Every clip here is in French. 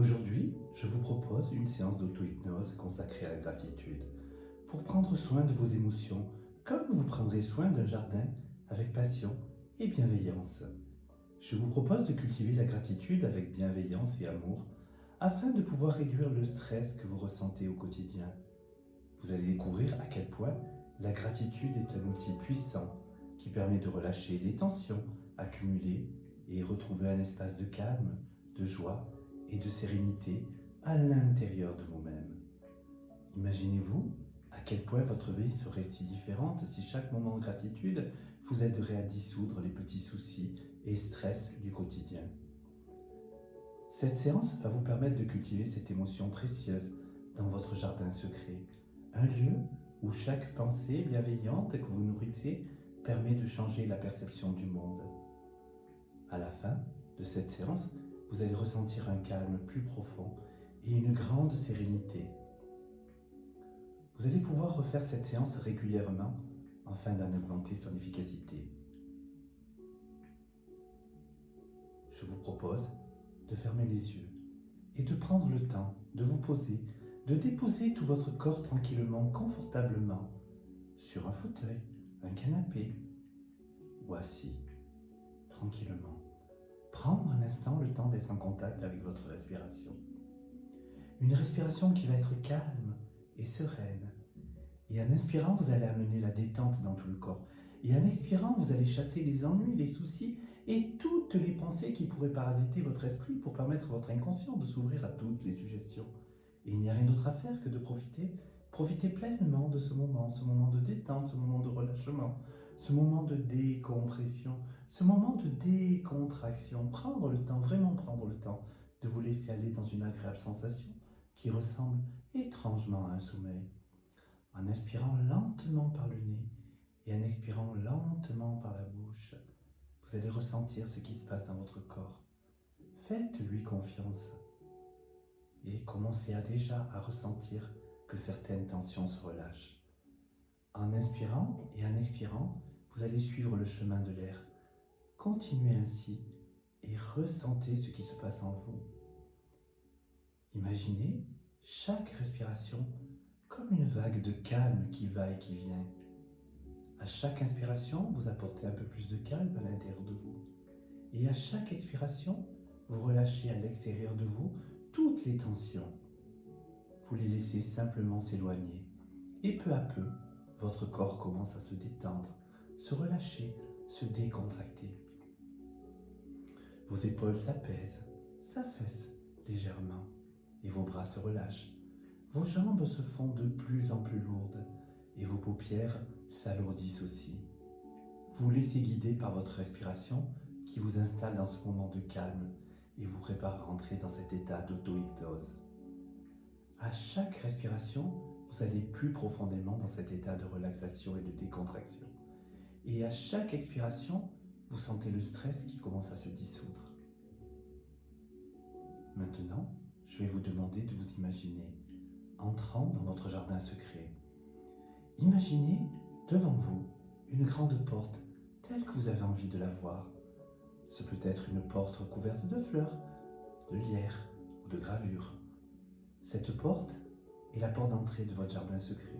Aujourd'hui, je vous propose une séance d'auto-hypnose consacrée à la gratitude pour prendre soin de vos émotions comme vous prendrez soin d'un jardin avec passion et bienveillance. Je vous propose de cultiver la gratitude avec bienveillance et amour afin de pouvoir réduire le stress que vous ressentez au quotidien. Vous allez découvrir à quel point la gratitude est un outil puissant qui permet de relâcher les tensions accumulées et retrouver un espace de calme, de joie et de sérénité à l'intérieur de vous-même. Imaginez-vous à quel point votre vie serait si différente si chaque moment de gratitude vous aiderait à dissoudre les petits soucis et stress du quotidien. Cette séance va vous permettre de cultiver cette émotion précieuse dans votre jardin secret, un lieu où chaque pensée bienveillante que vous nourrissez permet de changer la perception du monde. À la fin de cette séance, vous allez ressentir un calme plus profond et une grande sérénité. Vous allez pouvoir refaire cette séance régulièrement afin d'en augmenter son efficacité. Je vous propose de fermer les yeux et de prendre le temps de vous poser, de déposer tout votre corps tranquillement, confortablement sur un fauteuil, un canapé ou assis, tranquillement. Prendre un instant le temps d'être en contact avec votre respiration. Une respiration qui va être calme et sereine. Et en inspirant, vous allez amener la détente dans tout le corps. Et en expirant, vous allez chasser les ennuis, les soucis et toutes les pensées qui pourraient parasiter votre esprit pour permettre à votre inconscient de s'ouvrir à toutes les suggestions. Et il n'y a rien d'autre à faire que de profiter pleinement de ce moment de détente, ce moment de relâchement, ce moment de décompression, ce moment de décontraction. Prendre le temps, vraiment prendre le temps de vous laisser aller dans une agréable sensation qui ressemble étrangement à un sommeil. En inspirant lentement par le nez et en expirant lentement par la bouche, vous allez ressentir ce qui se passe dans votre corps. Faites-lui confiance et commencez déjà à ressentir que certaines tensions se relâchent. En inspirant et en expirant, vous allez suivre le chemin de l'air. Continuez ainsi et ressentez ce qui se passe en vous. Imaginez chaque respiration comme une vague de calme qui va et qui vient. À chaque inspiration, vous apportez un peu plus de calme à l'intérieur de vous. Et à chaque expiration, vous relâchez à l'extérieur de vous toutes les tensions. Vous les laissez simplement s'éloigner. Et peu à peu, votre corps commence à se détendre, se relâcher, se décontracter. Vos épaules s'apaisent, s'affaissent légèrement et vos bras se relâchent. Vos jambes se font de plus en plus lourdes et vos paupières s'alourdissent aussi. Vous vous laissez guider par votre respiration qui vous installe dans ce moment de calme et vous prépare à rentrer dans cet état d'auto-hypnose. À chaque respiration, vous allez plus profondément dans cet état de relaxation et de décontraction. Et à chaque expiration, vous sentez le stress qui commence à se dissoudre. Maintenant, je vais vous demander de vous imaginer entrant dans votre jardin secret. Imaginez devant vous une grande porte telle que vous avez envie de la voir. Ce peut être une porte recouverte de fleurs, de lierre ou de gravures. Cette porte est la porte d'entrée de votre jardin secret.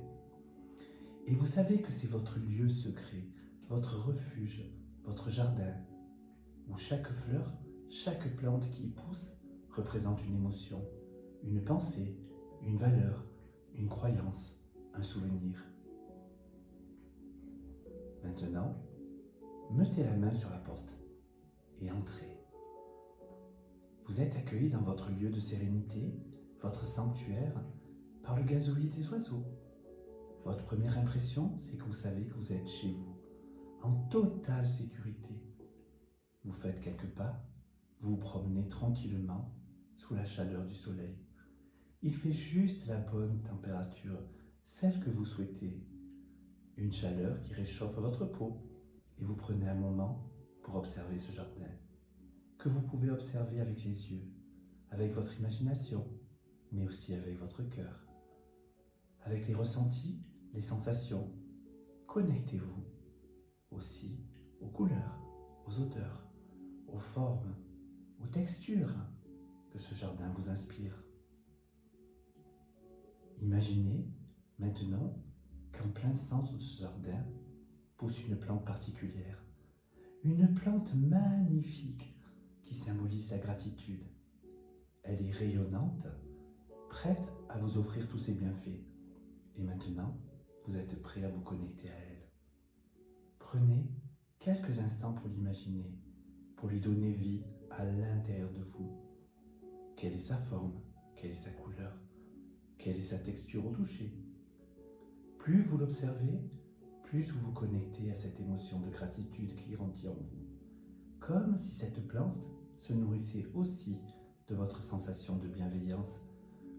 Et vous savez que c'est votre lieu secret, votre refuge, votre jardin, où chaque fleur, chaque plante qui y pousse représente une émotion, une pensée, une valeur, une croyance, un souvenir. Maintenant, mettez la main sur la porte et entrez. Vous êtes accueilli dans votre lieu de sérénité, votre sanctuaire, par le gazouillis des oiseaux. Votre première impression, c'est que vous savez que vous êtes chez vous, en totale sécurité. Vous faites quelques pas, vous vous promenez tranquillement sous la chaleur du soleil. Il fait juste la bonne température, celle que vous souhaitez. Une chaleur qui réchauffe votre peau et vous prenez un moment pour observer ce jardin, que vous pouvez observer avec les yeux, avec votre imagination, mais aussi avec votre cœur. Avec les ressentis, les sensations, connectez-vous aussi aux couleurs, aux odeurs, aux formes, aux textures. que ce jardin vous inspire. Imaginez maintenant qu'en plein centre de ce jardin pousse une plante particulière, une plante magnifique qui symbolise la gratitude. Elle est rayonnante, prête à vous offrir tous ses bienfaits. Et maintenant, vous êtes prêt à vous connecter à elle. Prenez quelques instants pour l'imaginer, pour lui donner vie à l'intérieur de vous. Quelle est sa forme? Quelle est sa couleur? Quelle est sa texture au toucher? Plus vous l'observez, plus vous vous connectez à cette émotion de gratitude qui grandit en vous. Comme si cette plante se nourrissait aussi de votre sensation de bienveillance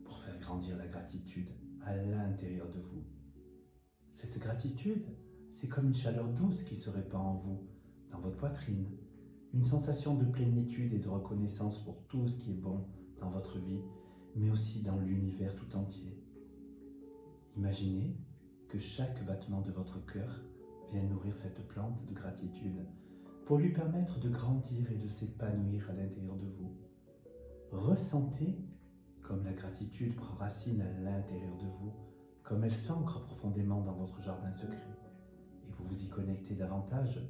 pour faire grandir la gratitude à l'intérieur de vous. Cette gratitude, c'est comme une chaleur douce qui se répand en vous, dans votre poitrine, une sensation de plénitude et de reconnaissance pour tout ce qui est bon dans votre vie, mais aussi dans l'univers tout entier. Imaginez que chaque battement de votre cœur vient nourrir cette plante de gratitude pour lui permettre de grandir et de s'épanouir à l'intérieur de vous. Ressentez comme la gratitude prend racine à l'intérieur de vous, comme elle s'ancre profondément dans votre jardin secret. Et pour vous y connecter davantage,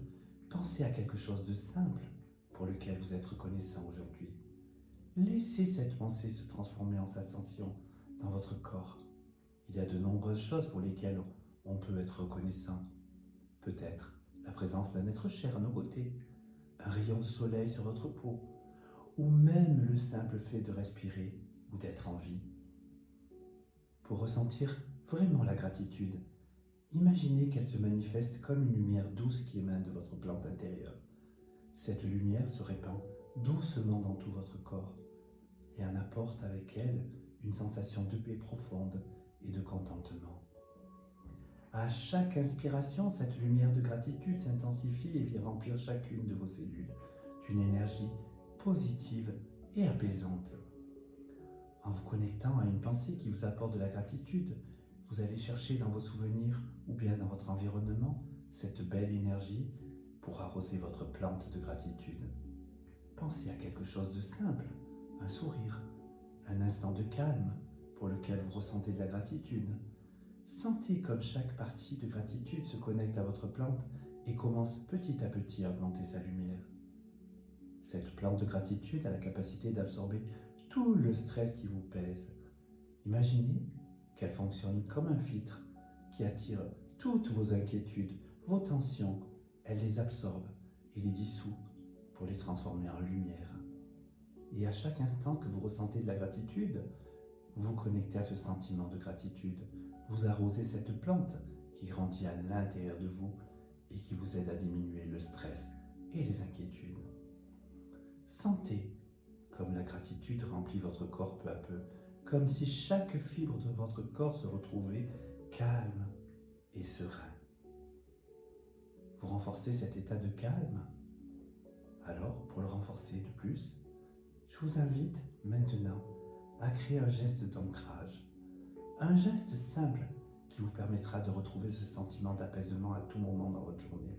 pensez à quelque chose de simple pour lequel vous êtes reconnaissant aujourd'hui. Laissez cette pensée se transformer en ascension dans votre corps. Il y a de nombreuses choses pour lesquelles on peut être reconnaissant. Peut-être la présence d'un être cher à nos côtés, un rayon de soleil sur votre peau, ou même le simple fait de respirer ou d'être en vie. Pour ressentir vraiment la gratitude, imaginez qu'elle se manifeste comme une lumière douce qui émane de votre plante intérieure. Cette lumière se répand doucement dans tout votre corps et en apporte avec elle une sensation de paix profonde et de contentement. À chaque inspiration, cette lumière de gratitude s'intensifie et vient remplir chacune de vos cellules d'une énergie positive et apaisante. En vous connectant à une pensée qui vous apporte de la gratitude, vous allez chercher dans vos souvenirs ou bien dans votre environnement cette belle énergie pour arroser votre plante de gratitude. Pensez à quelque chose de simple, un sourire, un instant de calme pour lequel vous ressentez de la gratitude. Sentez comme chaque partie de gratitude se connecte à votre plante et commence petit à petit à augmenter sa lumière. Cette plante de gratitude a la capacité d'absorber tout le stress qui vous pèse. Imaginez qu'elle fonctionne comme un filtre qui attire toutes vos inquiétudes, vos tensions. Elle les absorbe et les dissout pour les transformer en lumière. Et à chaque instant que vous ressentez de la gratitude, vous vous connectez à ce sentiment de gratitude. Vous arrosez cette plante qui grandit à l'intérieur de vous et qui vous aide à diminuer le stress et les inquiétudes. Sentez comme la gratitude remplit votre corps peu à peu, comme si chaque fibre de votre corps se retrouvait calme et serein. Vous renforcez cet état de calme. Alors, pour le renforcer de plus, je vous invite maintenant à créer un geste d'ancrage. Un geste simple qui vous permettra de retrouver ce sentiment d'apaisement à tout moment dans votre journée.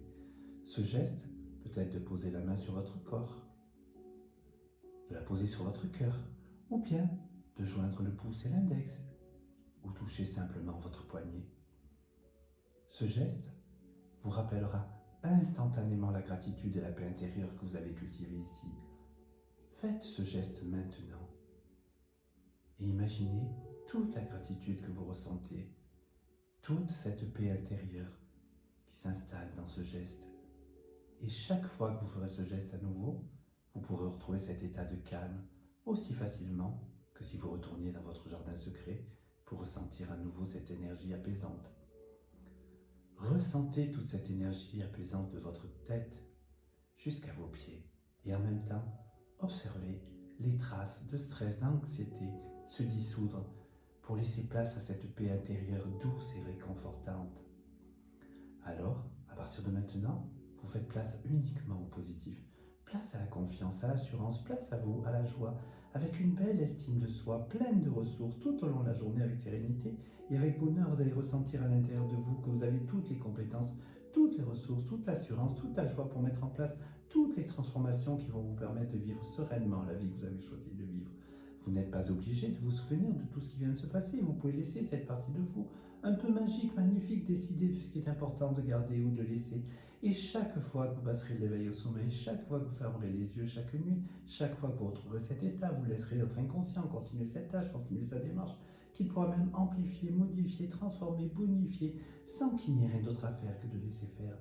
Ce geste peut être de poser la main sur votre corps, de la poser sur votre cœur, ou bien de joindre le pouce et l'index, ou toucher simplement votre poignet. Ce geste vous rappellera instantanément la gratitude et la paix intérieure que vous avez cultivée ici. Faites ce geste maintenant et imaginez toute la gratitude que vous ressentez, toute cette paix intérieure qui s'installe dans ce geste. Et chaque fois que vous ferez ce geste à nouveau, vous pourrez retrouver cet état de calme aussi facilement que si vous retourniez dans votre jardin secret pour ressentir à nouveau cette énergie apaisante. Ressentez toute cette énergie apaisante de votre tête jusqu'à vos pieds et en même temps, observez les traces de stress, d'anxiété se dissoudre pour laisser place à cette paix intérieure douce et réconfortante. Alors, à partir de maintenant, vous faites place uniquement au positif. Place à la confiance, à l'assurance, place à vous, à la joie, avec une belle estime de soi, pleine de ressources, tout au long de la journée avec sérénité et avec bonheur. Vous allez ressentir à l'intérieur de vous que vous avez toutes les compétences toutes les ressources, toute l'assurance, toute la joie pour mettre en place toutes les transformations qui vont vous permettre de vivre sereinement la vie que vous avez choisi de vivre. Vous n'êtes pas obligé de vous souvenir de tout ce qui vient de se passer. Vous pouvez laisser cette partie de vous, un peu magique, magnifique, décider de ce qui est important de garder ou de laisser. Et chaque fois que vous passerez l'éveil au sommeil, chaque fois que vous fermerez les yeux chaque nuit, chaque fois que vous retrouverez cet état, vous laisserez votre inconscient continuer cette tâche, continuer sa démarche, qu'il pourra même amplifier, modifier, transformer, bonifier, sans qu'il n'y ait rien d'autre à faire que de laisser faire.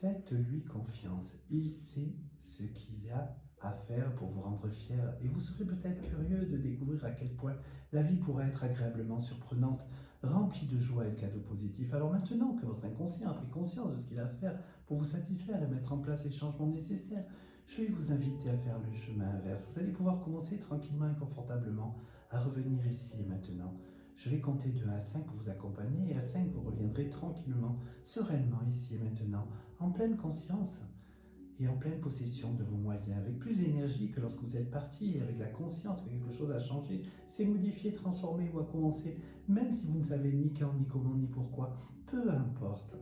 Faites-lui confiance. Il sait ce qu'il a à faire pour vous rendre fier. Et vous serez peut-être curieux de découvrir à quel point la vie pourrait être agréablement surprenante, remplie de joie et de cadeaux positifs. Alors maintenant que votre inconscient a pris conscience de ce qu'il a à faire pour vous satisfaire et mettre en place les changements nécessaires, je vais vous inviter à faire le chemin inverse. Vous allez pouvoir commencer tranquillement et confortablement à revenir ici et maintenant. Je vais compter de 1 à 5 pour vous accompagner et à 5 vous reviendrez tranquillement, sereinement ici et maintenant, en pleine conscience et en pleine possession de vos moyens, avec plus d'énergie que lorsque vous êtes parti et avec la conscience que quelque chose a changé, s'est modifié, transformé ou a commencé, même si vous ne savez ni quand, ni comment, ni pourquoi, peu importe.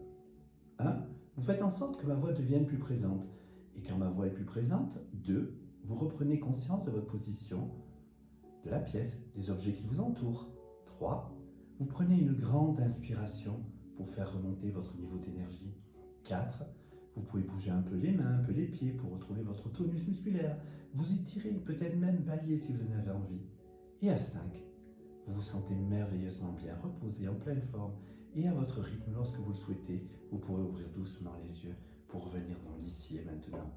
1. Vous faites en sorte que ma voix devienne plus présente. Et quand ma voix est plus présente, 2. Vous reprenez conscience de votre position, de la pièce, des objets qui vous entourent. 3. Vous prenez une grande inspiration pour faire remonter votre niveau d'énergie. 4. Vous pouvez bouger un peu les mains, un peu les pieds pour retrouver votre tonus musculaire. Vous étirez, peut-être même bailler si vous en avez envie. Et à 5, vous vous sentez merveilleusement bien, reposé, en pleine forme. Et à votre rythme, lorsque vous le souhaitez, vous pourrez ouvrir doucement les yeux pour revenir dans l'ici et maintenant.